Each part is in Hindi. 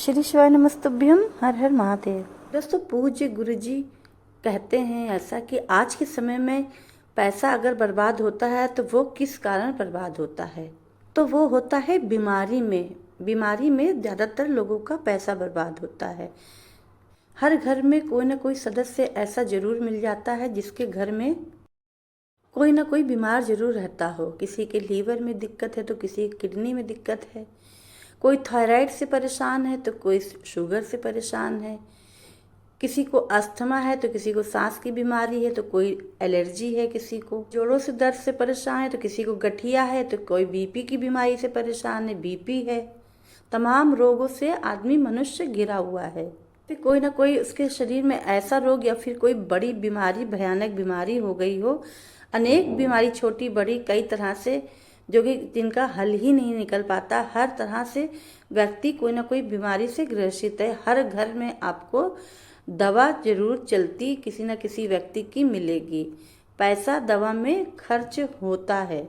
श्री शिवाय नमस्तुभ्यम। हर हर महादेव। दोस्तों, पूज्य गुरु जी कहते हैं ऐसा कि आज के समय में पैसा अगर बर्बाद होता है तो वो किस कारण बर्बाद होता है, तो वो होता है बीमारी में। बीमारी में ज़्यादातर लोगों का पैसा बर्बाद होता है। हर घर में कोई ना कोई सदस्य ऐसा जरूर मिल जाता है जिसके घर में कोई ना कोई बीमार जरूर रहता हो। किसी के लीवर में दिक्कत है तो किसी की किडनी में दिक्कत है, कोई थायराइड से परेशान है तो कोई शुगर से परेशान है, किसी को अस्थमा है तो किसी को सांस की बीमारी है, तो कोई एलर्जी है, किसी को जोड़ों से दर्द से परेशान है तो किसी को गठिया है, तो कोई बीपी की बीमारी से परेशान है, बीपी है। तमाम रोगों से आदमी मनुष्य घिरा हुआ है। फिर कोई ना कोई उसके शरीर में ऐसा रोग या फिर कोई बड़ी बीमारी, भयानक बीमारी हो गई हो। अनेक बीमारी, छोटी बड़ी कई तरह से, जो कि जिनका हल ही नहीं निकल पाता। हर तरह से व्यक्ति कोई ना कोई बीमारी से ग्रसित है। हर घर में आपको दवा जरूर चलती किसी न किसी व्यक्ति की मिलेगी। पैसा दवा में खर्च होता है।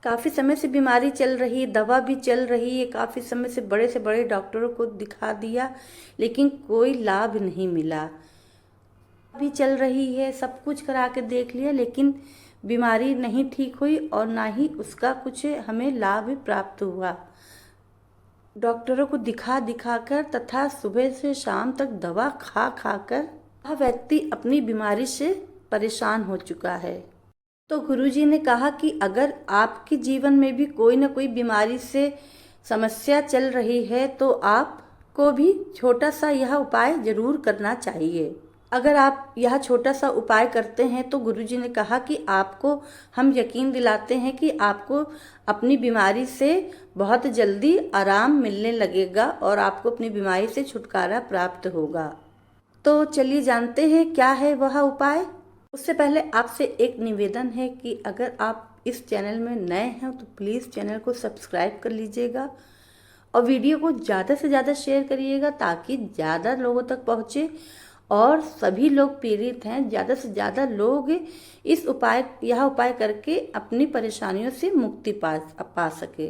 काफ़ी समय से बीमारी चल रही, दवा भी चल रही है। काफ़ी समय से बड़े डॉक्टरों को दिखा दिया लेकिन कोई लाभ नहीं मिला। भी चल रही है, सब कुछ करा के देख लिया लेकिन बीमारी नहीं ठीक हुई और ना ही उसका कुछ हमें लाभ प्राप्त हुआ। डॉक्टरों को दिखा दिखा कर तथा सुबह से शाम तक दवा खा खा कर वह व्यक्ति अपनी बीमारी से परेशान हो चुका है। तो गुरुजी ने कहा कि अगर आपके जीवन में भी कोई ना कोई बीमारी से समस्या चल रही है तो आपको भी छोटा सा यह उपाय जरूर करना चाहिए। अगर आप यह छोटा सा उपाय करते हैं तो गुरुजी ने कहा कि आपको हम यकीन दिलाते हैं कि आपको अपनी बीमारी से बहुत जल्दी आराम मिलने लगेगा और आपको अपनी बीमारी से छुटकारा प्राप्त होगा। तो चलिए जानते हैं क्या है वह उपाय। उससे पहले आपसे एक निवेदन है कि अगर आप इस चैनल में नए हैं तो प्लीज़ चैनल को सब्सक्राइब कर लीजिएगा और वीडियो को ज़्यादा से ज़्यादा शेयर करिएगा ताकि ज़्यादा लोगों तक पहुँचे और सभी लोग पीड़ित हैं, ज़्यादा से ज़्यादा लोग यह उपाय करके अपनी परेशानियों से मुक्ति पा सके।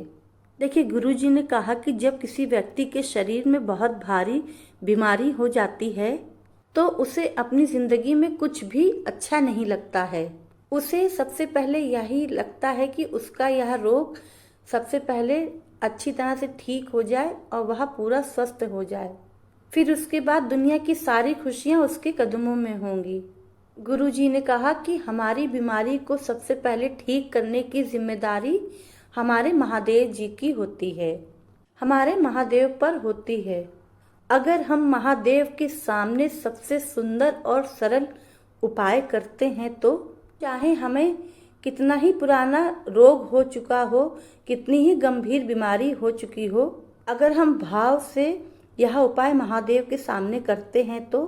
देखिए, गुरुजी ने कहा कि जब किसी व्यक्ति के शरीर में बहुत भारी बीमारी हो जाती है तो उसे अपनी ज़िंदगी में कुछ भी अच्छा नहीं लगता है। उसे सबसे पहले यही लगता है कि उसका यह रोग सबसे पहले अच्छी तरह से ठीक हो जाए और वह पूरा स्वस्थ हो जाए। फिर उसके बाद दुनिया की सारी खुशियाँ उसके कदमों में होंगी। गुरुजी ने कहा कि हमारी बीमारी को सबसे पहले ठीक करने की जिम्मेदारी हमारे महादेव जी की होती है, हमारे महादेव पर होती है। अगर हम महादेव के सामने सबसे सुंदर और सरल उपाय करते हैं तो चाहे हमें कितना ही पुराना रोग हो चुका हो, कितनी ही गंभीर बीमारी हो चुकी हो, अगर हम भाव से यह उपाय महादेव के सामने करते हैं तो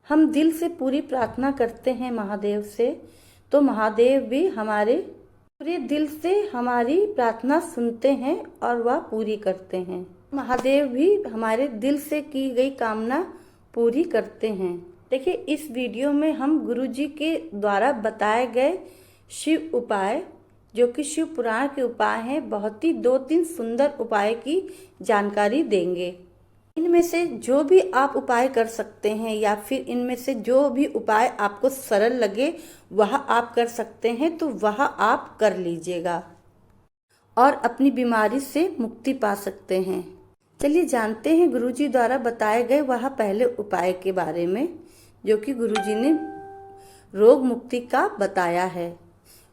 हम दिल से पूरी प्रार्थना करते हैं महादेव से, तो महादेव भी हमारे पूरे दिल से हमारी प्रार्थना सुनते हैं और वह पूरी करते हैं। महादेव भी हमारे दिल से की गई कामना पूरी करते हैं। देखिए, इस वीडियो में हम गुरुजी के द्वारा बताए गए शिव उपाय, जो कि शिव पुराण के उपाय हैं, बहुत ही 2-3 सुंदर उपाय की जानकारी देंगे। इनमें से जो भी आप उपाय कर सकते हैं या फिर इनमें से जो भी उपाय आपको सरल लगे वह आप कर सकते हैं तो वह आप कर लीजिएगा और अपनी बीमारी से मुक्ति पा सकते हैं। चलिए जानते हैं गुरुजी द्वारा बताए गए वह पहले उपाय के बारे में, जो कि गुरुजी ने रोग मुक्ति का बताया है।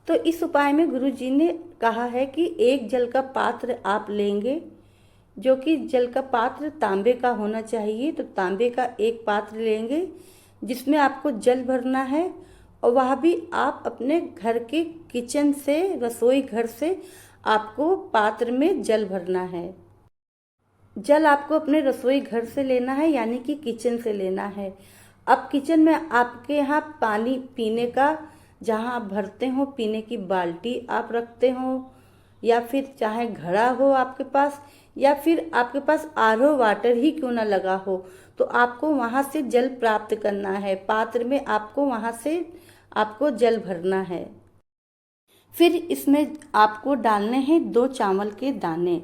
तो इस उपाय में गुरुजी ने कहा है कि एक जल का पात्र आप लेंगे, जो कि जल का पात्र तांबे का होना चाहिए। तो तांबे का एक पात्र लेंगे जिसमें आपको जल भरना है और वह भी आप अपने घर के किचन से, रसोई घर से आपको पात्र में जल भरना है। जल आपको अपने रसोई घर से लेना है, यानी कि किचन से लेना है। अब किचन में आपके यहाँ पानी पीने का, जहाँ आप भरते हो पीने की बाल्टी आप रखते हो, या फिर चाहे घड़ा हो आपके पास, या फिर आपके पास आरओ वाटर ही क्यों ना लगा हो, तो आपको वहाँ से जल प्राप्त करना है। पात्र में आपको वहाँ से आपको जल भरना है। फिर इसमें आपको डालने हैं 2 चावल के दाने।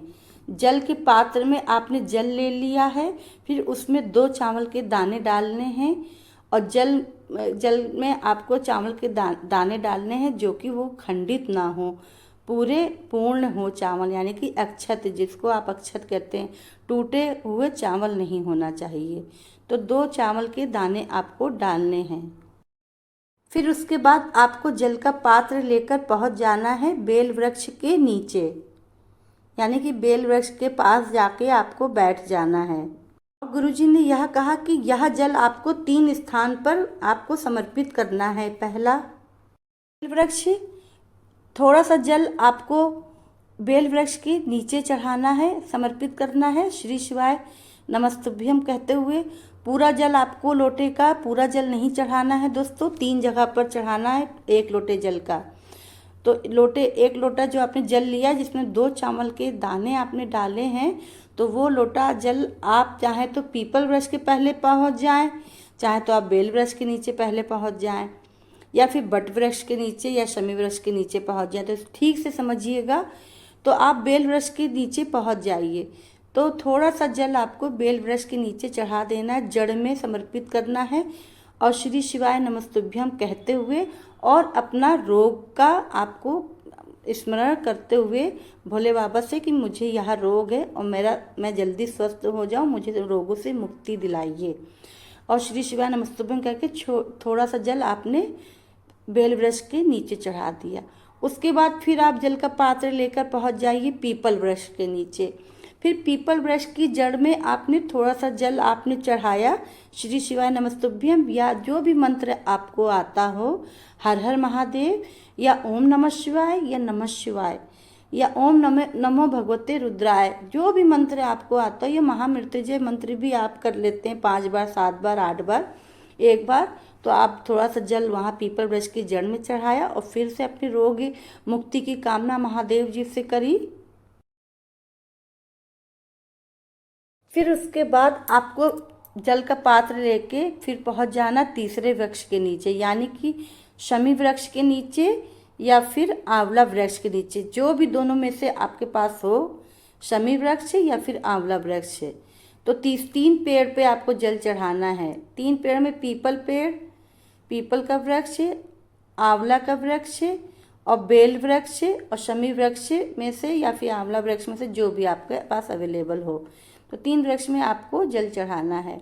जल के पात्र में आपने जल ले लिया है, फिर उसमें 2 चावल के दाने डालने हैं और जल में आपको चावल के दाने डालने हैं जो कि वो खंडित ना हो, पूरे पूर्ण हो चावल, यानी कि अक्षत, जिसको आप अक्षत कहते हैं, टूटे हुए चावल नहीं होना चाहिए। तो 2 चावल के दाने आपको डालने हैं। फिर उसके बाद आपको जल का पात्र लेकर पहुंच जाना है बेल वृक्ष के नीचे, यानी कि बेल वृक्ष के पास जाके आपको बैठ जाना है। गुरुजी ने यह कहा कि यह जल आपको 3 स्थान पर आपको समर्पित करना है। पहला, बेल वृक्ष, थोड़ा सा जल आपको बेल वृक्ष के नीचे चढ़ाना है, समर्पित करना है श्री शिवाय नमस्तुभ्यम कहते हुए। पूरा जल आपको लोटे का पूरा जल नहीं चढ़ाना है दोस्तों, 3 जगह पर चढ़ाना है 1 लोटे जल का। तो 1 लोटा जो आपने जल लिया जिसमें 2 चावल के दाने आपने डाले हैं, तो वो लोटा जल आप चाहे तो पीपल वृक्ष के पहले पहुंच जाएं, चाहे तो आप बेल वृक्ष के नीचे पहले पहुंच जाएं, या फिर बट वृक्ष के नीचे या शमी वृक्ष के नीचे पहुंच जाएं। तो ठीक से समझिएगा। तो आप बेल वृक्ष के नीचे पहुंच जाइए। तो थोड़ा सा जल आपको बेल वृक्ष के नीचे चढ़ा देना है, जड़ में समर्पित करना है और श्री शिवाय नमस्तुभ्यम कहते हुए और अपना रोग का आपको स्मरण करते हुए भोले बाबा से कि मुझे यह रोग है और मैं जल्दी स्वस्थ हो जाऊं, मुझे रोगों से मुक्ति दिलाइए। और श्री शिवाय नमस्तुभ्यम करके थोड़ा सा जल आपने बेल वृक्ष के नीचे चढ़ा दिया। उसके बाद फिर आप जल का पात्र लेकर पहुंच जाइए पीपल वृक्ष के नीचे। फिर पीपल वृक्ष की जड़ में आपने थोड़ा सा जल आपने चढ़ाया श्री शिवाय नमस्तुभ्यम या जो भी मंत्र आपको आता हो, हर हर महादेव या ओम नमः शिवाय या नमः शिवाय या ओम नमो भगवते रुद्राय, जो भी मंत्र आपको आता हो, या महामृत्युंजय मंत्र भी आप कर लेते हैं 5 बार 7 बार 8 बार 1 बार। तो आप थोड़ा सा जल वहाँ पीपल वृक्ष की जड़ में चढ़ाया और फिर से अपनी रोग मुक्ति की कामना महादेव जी से करी। फिर उसके बाद आपको जल का पात्र लेके फिर पहुंच जाना तीसरे वृक्ष के नीचे, यानी कि शमी वृक्ष के नीचे या फिर आंवला वृक्ष के नीचे, जो भी दोनों में से आपके पास हो, शमी वृक्ष या फिर आंवला वृक्ष। तो 3 पेड़ पे आपको जल चढ़ाना है। 3 पेड़ में पीपल का वृक्ष, आंवला का वृक्ष और बेल वृक्ष और शमी वृक्ष में से या फिर आंवला वृक्ष में से जो भी आपके पास अवेलेबल हो। तो 3 वृक्ष में आपको जल चढ़ाना है।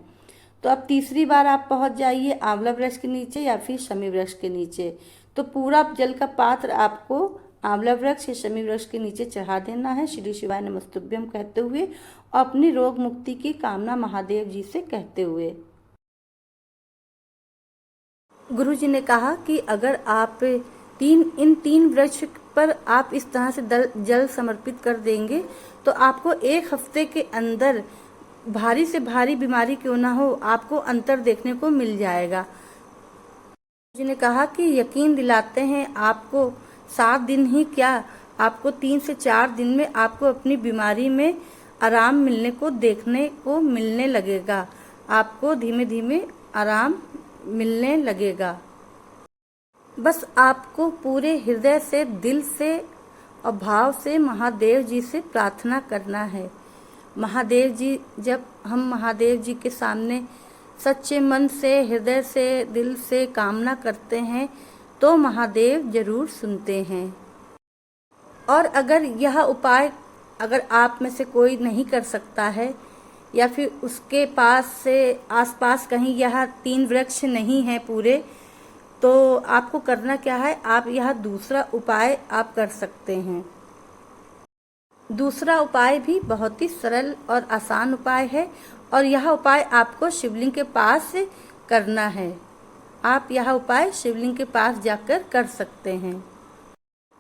तो अब तीसरी बार आप पहुंच जाइए आंवला वृक्ष के नीचे या फिर शमी वृक्ष के नीचे। तो पूरा जल का पात्र आपको आंवला वृक्ष या शमी वृक्ष के नीचे चढ़ा देना है श्री शिवाय नमस्तुभ्यम कहते हुए और अपनी रोग मुक्ति की कामना महादेव जी से कहते हुए। गुरु जी ने कहा कि अगर आप इन 3 वृक्ष पर आप इस तरह से जल समर्पित कर देंगे तो आपको 1 हफ्ते के अंदर भारी से भारी बीमारी क्यों ना हो, आपको अंतर देखने को मिल जाएगा। जी ने कहा कि यकीन दिलाते हैं आपको 7 दिन ही क्या, आपको 3 से 4 दिन में आपको अपनी बीमारी में आराम देखने को मिलने लगेगा। आपको धीमे धीमे आराम मिलने लगेगा। बस आपको पूरे हृदय से, दिल से और भाव से महादेव जी से प्रार्थना करना है। महादेव जी, जब हम महादेव जी के सामने सच्चे मन से, हृदय से, दिल से कामना करते हैं तो महादेव जरूर सुनते हैं। और अगर यह उपाय अगर आप में से कोई नहीं कर सकता है या फिर उसके पास से आसपास कहीं यह 3 वृक्ष नहीं है पूरे, तो आपको करना क्या है, आप यह दूसरा उपाय आप कर सकते हैं। दूसरा उपाय भी बहुत ही सरल और आसान उपाय है और यह उपाय आपको शिवलिंग के पास करना है। आप यह उपाय शिवलिंग के पास जाकर कर सकते हैं।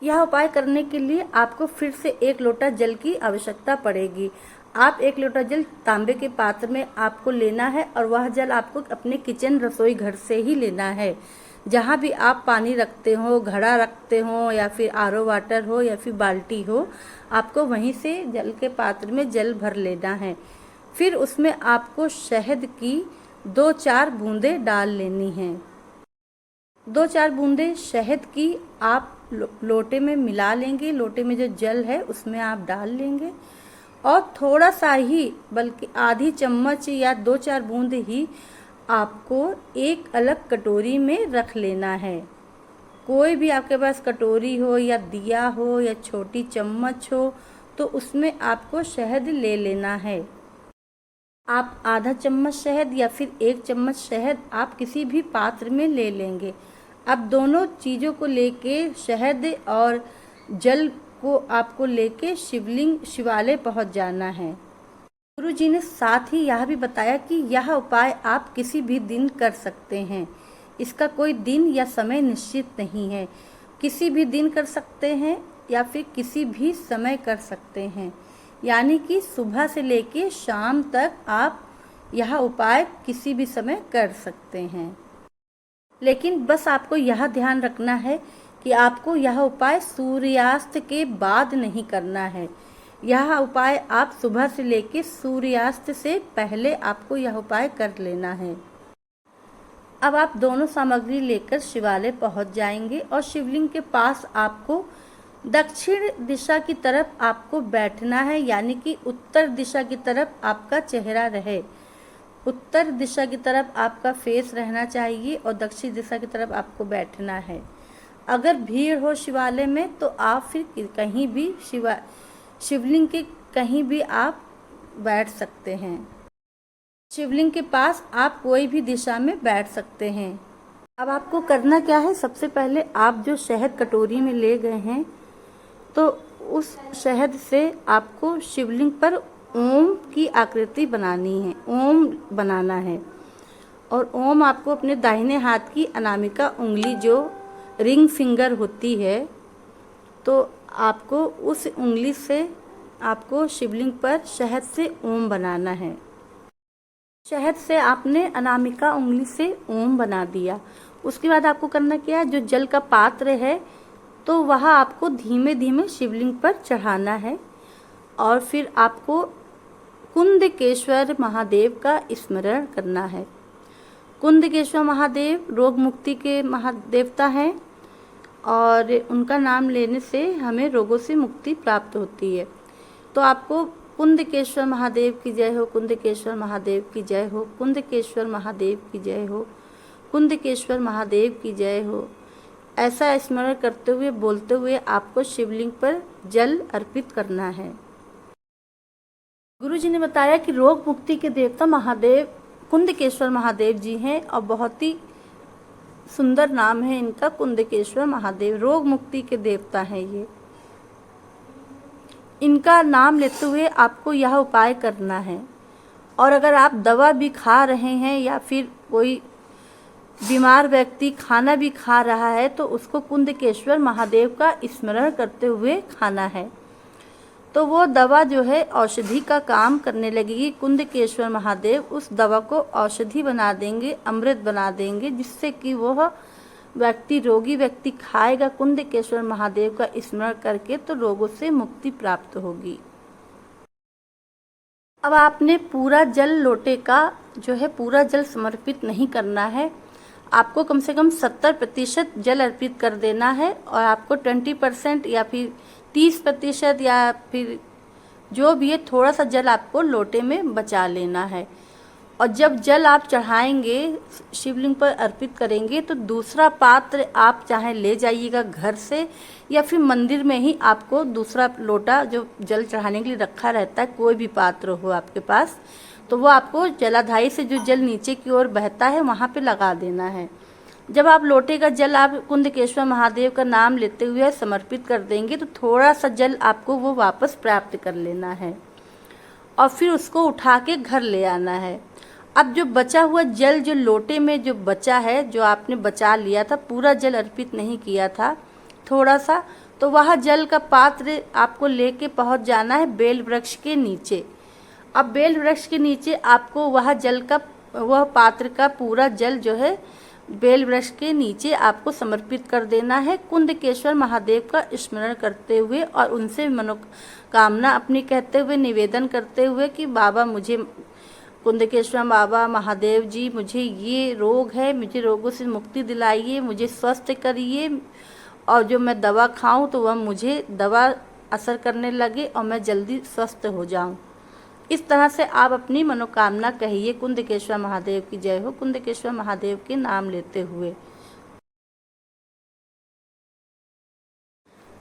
यह उपाय करने के लिए आपको फिर से 1 लोटा जल की आवश्यकता पड़ेगी। आप 1 लोटा जल तांबे के पात्र में आपको लेना है और वह जल आपको अपने किचन रसोई घर से ही लेना है। जहाँ भी आप पानी रखते हो, घड़ा रखते हो या फिर आरओ वाटर हो या फिर बाल्टी हो, आपको वहीं से जल के पात्र में जल भर लेना है। फिर उसमें आपको शहद की 2-4 बूंदें डाल लेनी हैं। 2-4 बूंदें शहद की आप लोटे में मिला लेंगे। लोटे में जो जल है उसमें आप डाल लेंगे और थोड़ा सा ही, बल्कि आधी चम्मच या 2-4 बूंद ही आपको एक अलग कटोरी में रख लेना है। कोई भी आपके पास कटोरी हो या दिया हो या छोटी चम्मच हो तो उसमें आपको शहद ले लेना है। आप आधा चम्मच शहद या फिर 1 चम्मच शहद आप किसी भी पात्र में ले लेंगे। अब दोनों चीज़ों को लेके, शहद और जल को आपको लेके शिवालय पहुंच जाना है। गुरु जी ने साथ ही यह भी बताया कि यह उपाय आप किसी भी दिन कर सकते हैं। इसका कोई दिन या समय निश्चित नहीं है, किसी भी दिन कर सकते हैं या फिर किसी भी समय कर सकते हैं। यानी कि सुबह से लेके शाम तक आप यह उपाय किसी भी समय कर सकते हैं। लेकिन बस आपको यह ध्यान रखना है कि आपको यह उपाय सूर्यास्त के बाद नहीं करना है। यह उपाय आप सुबह से लेके सूर्यास्त से पहले आपको यह उपाय कर लेना है। अब आप दोनों सामग्री लेकर शिवालय पहुंच जाएंगे और शिवलिंग के पास आपको दक्षिण दिशा की तरफ आपको बैठना है, यानी कि उत्तर दिशा की तरफ आपका चेहरा रहे। उत्तर दिशा की तरफ आपका फेस रहना चाहिए और दक्षिण दिशा की तरफ आपको बैठना है। अगर भीड़ हो शिवालय में तो आप फिर कहीं भी शिवलिंग के कहीं भी आप बैठ सकते हैं। शिवलिंग के पास आप कोई भी दिशा में बैठ सकते हैं। अब आपको करना क्या है, सबसे पहले आप जो शहद कटोरी में ले गए हैं तो उस शहद से आपको शिवलिंग पर ओम की आकृति बनानी है, ओम बनाना है। और ओम आपको अपने दाहिने हाथ की अनामिका उंगली, जो रिंग फिंगर होती है, तो आपको उस उंगली से आपको शिवलिंग पर शहद से ओम बनाना है। शहद से आपने अनामिका उंगली से ओम बना दिया। उसके बाद आपको करना क्या है, जो जल का पात्र है तो वह आपको धीमे धीमे शिवलिंग पर चढ़ाना है और फिर आपको कुंदकेश्वर महादेव का स्मरण करना है। कुंदकेश्वर महादेव रोग मुक्ति के महादेवता हैं और उनका नाम लेने से हमें रोगों से मुक्ति प्राप्त होती है। तो आपको कुंदकेश्वर महादेव की जय हो, कुंदकेश्वर महादेव की जय हो, कुंदकेश्वर महादेव की जय हो, कुंदकेश्वर महादेव की जय हो, ऐसा स्मरण करते हुए, बोलते हुए आपको शिवलिंग पर जल अर्पित करना है। गुरु जी ने बताया कि रोग मुक्ति के देवता महादेव कुंदकेश्वर महादेव जी हैं और बहुत ही सुंदर नाम है इनका, कुंदकेश्वर महादेव। रोग मुक्ति के देवता हैं ये। इनका नाम लेते हुए आपको यह उपाय करना है। और अगर आप दवा भी खा रहे हैं या फिर कोई बीमार व्यक्ति खाना भी खा रहा है तो उसको कुंदकेश्वर महादेव का स्मरण करते हुए खाना है, तो वो दवा जो है औषधि का काम करने लगेगी। कुंदकेश्वर महादेव उस दवा को औषधि बना देंगे, अमृत बना देंगे, जिससे कि वह व्यक्ति, रोगी व्यक्ति खाएगा कुंदकेश्वर महादेव का स्मरण करके तो रोगों से मुक्ति प्राप्त होगी। अब आपने पूरा जल लोटे का जो है पूरा जल समर्पित नहीं करना है, आपको कम से कम 70% जल अर्पित कर देना है और आपको 20% या फिर 30% या फिर जो भी है थोड़ा सा जल आपको लोटे में बचा लेना है। और जब जल आप चढ़ाएंगे, शिवलिंग पर अर्पित करेंगे, तो दूसरा पात्र आप चाहे ले जाइएगा घर से या फिर मंदिर में ही आपको दूसरा लोटा जो जल चढ़ाने के लिए रखा रहता है, कोई भी पात्र हो आपके पास, तो वो आपको जलाधारी से जो जल नीचे की ओर बहता है वहाँ पे लगा देना है। जब आप लोटे का जल आप कुंदकेश्वर महादेव का नाम लेते हुए समर्पित कर देंगे तो थोड़ा सा जल आपको वो वापस प्राप्त कर लेना है और फिर उसको उठा के घर ले आना है। अब जो बचा हुआ जल, जो लोटे में जो बचा है, जो आपने बचा लिया था, पूरा जल अर्पित नहीं किया था, थोड़ा सा, तो वह जल का पात्र आपको लेके पहुंच जाना है बेल वृक्ष के नीचे। अब बेल वृक्ष के नीचे आपको वह पात्र का पूरा जल जो है बेल वृक्ष के नीचे आपको समर्पित कर देना है, कुंदकेश्वर महादेव का स्मरण करते हुए और उनसे मनोकामना अपनी कहते हुए, निवेदन करते हुए कि बाबा मुझे, कुंदकेश्वर बाबा महादेव जी, मुझे ये रोग है, मुझे रोगों से मुक्ति दिलाइए, मुझे स्वस्थ करिए और जो मैं दवा खाऊं तो वह मुझे दवा असर करने लगे और मैं जल्दी स्वस्थ हो जाऊं। इस तरह से आप अपनी मनोकामना कहिए। कुंदकेश्वर महादेव की जय हो। कुंदकेश्वर महादेव के नाम लेते हुए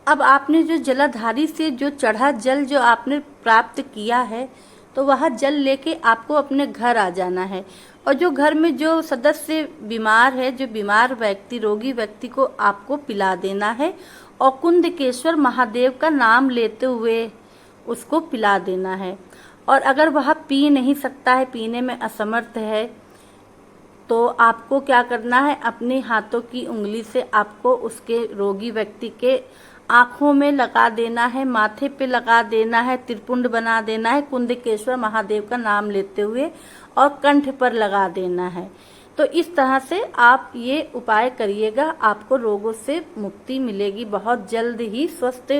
अब आपने जो जलाधारी से जो चढ़ा जल जो आपने प्राप्त किया है, तो वह जल लेके आपको अपने घर आ जाना है। और जो घर में जो सदस्य बीमार है, जो बीमार व्यक्ति, रोगी व्यक्ति को आपको पिला देना है और कुंदकेश्वर महादेव का नाम लेते हुए उसको पिला देना है। और अगर वह पी नहीं सकता है, पीने में असमर्थ है, तो आपको क्या करना है, अपने हाथों की उंगली से आपको उसके रोगी व्यक्ति के आँखों में लगा देना है, माथे पे लगा देना है, त्रिपुंड बना देना है कुंदकेश्वर महादेव का नाम लेते हुए और कंठ पर लगा देना है। तो इस तरह से आप ये उपाय करिएगा, आपको रोगों से मुक्ति मिलेगी, बहुत जल्द ही स्वस्थ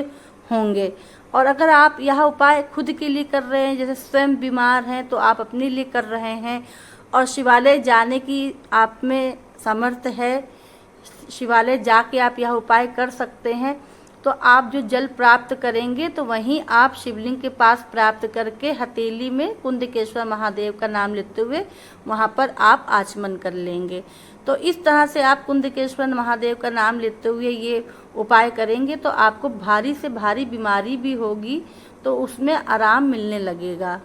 होंगे। और अगर आप यह उपाय खुद के लिए कर रहे हैं, जैसे स्वयं बीमार हैं, तो आप अपने लिए कर रहे हैं और शिवालय जाने की आप में समर्थ है, शिवालय जाके आप यह उपाय कर सकते हैं, तो आप जो जल प्राप्त करेंगे तो वहीं आप शिवलिंग के पास प्राप्त करके हथेली में कुंदकेश्वर महादेव का नाम लेते हुए वहां पर आप आचमन कर लेंगे। तो इस तरह से आप कुंदकेश्वर महादेव का नाम लेते हुए ये उपाय करेंगे तो आपको भारी से भारी बीमारी भी होगी तो उसमें आराम मिलने लगेगा।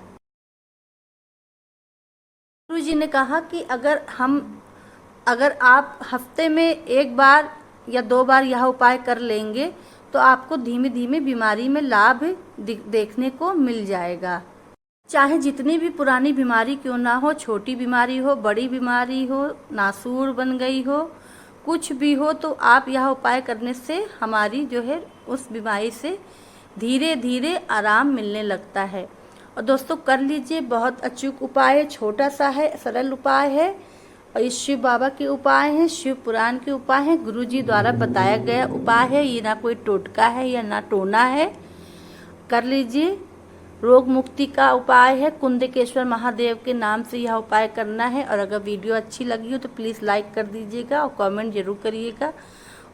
गुरु जी ने कहा कि अगर आप हफ्ते में एक बार या 2 बार यह उपाय कर लेंगे तो आपको धीमे धीमे बीमारी में लाभ देखने को मिल जाएगा। चाहे जितनी भी पुरानी बीमारी क्यों ना हो, छोटी बीमारी हो, बड़ी बीमारी हो, नासूर बन गई हो, कुछ भी हो, तो आप यह उपाय करने से हमारी जो है उस बीमारी से धीरे धीरे आराम मिलने लगता है। और दोस्तों कर लीजिए, बहुत अचूक उपाय है, छोटा सा है, सरल उपाय है और ये शिव बाबा के उपाय हैं, शिव पुराण के उपाय हैं, गुरु जी द्वारा बताया गया उपाय है। ये ना कोई टोटका है या ना टोना है, कर लीजिए। रोग मुक्ति का उपाय है, कुंदकेश्वर महादेव के नाम से यह उपाय करना है। और अगर वीडियो अच्छी लगी हो तो प्लीज़ लाइक कर दीजिएगा और कमेंट जरूर करिएगा।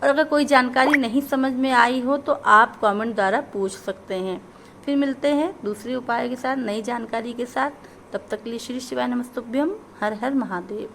और अगर कोई जानकारी नहीं समझ में आई हो तो आप कमेंट द्वारा पूछ सकते हैं। फिर मिलते हैं दूसरे उपाय के साथ, नई जानकारी के साथ। तब तक के लिए श्री शिवाय नमस्तुभ्यम। हर हर महादेव।